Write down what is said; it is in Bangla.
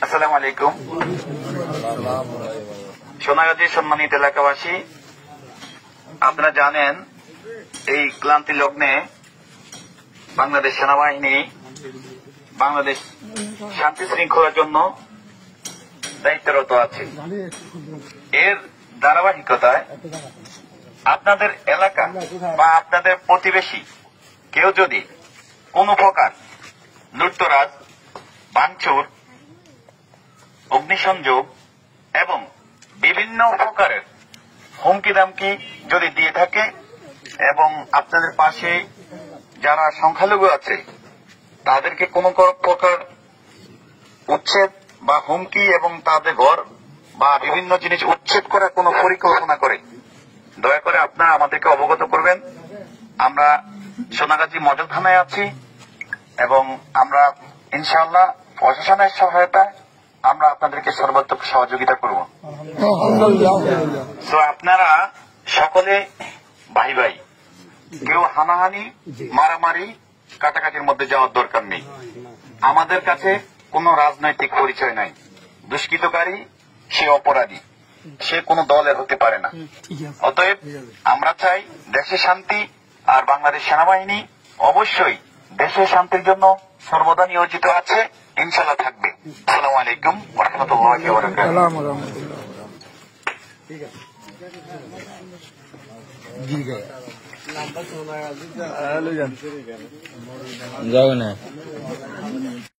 আসসালামু আলাইকুম। সোনাগাজী সম্মানিত এলাকাবাসী, আপনারা জানেন এই ক্লান্তি লগ্নে বাংলাদেশ সেনাবাহিনী বাংলাদেশ শান্তি শৃঙ্খলার জন্য দায়িত্বরত আছে। এর ধারাবাহিকতায় আপনাদের এলাকা বা আপনাদের প্রতিবেশী কেউ যদি কোনো প্রকার লুটতরাজ, ভাঙচুর, অগ্নিসংযোগ এবং বিভিন্ন প্রকারের হুমকি দামকি যদি দিয়ে থাকে এবং আপনাদের পাশে যারা সংখ্যালঘু আছে তাদেরকে কোনো প্রকার উচ্ছেদ বা হুমকি এবং তাদের ঘর বা বিভিন্ন জিনিস উচ্ছেদ করার কোনো পরিকল্পনা করে দয়া করে আপনারা আমাদেরকে অবগত করবেন। আমরা সোনাগাজী মডেল থানায় আছি এবং আমরা ইনশাআল্লাহ প্রশাসনের সহায়তায় আমরা আপনাদেরকে সর্বাত্মক সহযোগিতা করব। তো আপনারা সকলে ভাই ভাই, কেউ হানাহানি, মারামারি, কাটাকাটির মধ্যে যাওয়ার দরকার নেই। আমাদের কাছে কোনো রাজনৈতিক পরিচয় নাই। দুষ্কৃতকারী সে অপরাধী, সে কোনো দলের হতে পারে না। অতএব আমরা চাই দেশে শান্তি, আর বাংলাদেশ সেনাবাহিনী অবশ্যই দেশের শান্তির জন্য সর্বদা নিয়োজিত আছে, ইনশাল্লাহ থাকবে। আসসালামু আলাইকুম ওয়া রাহমাতুল্লাহি ওয়া বারাকাতুহু।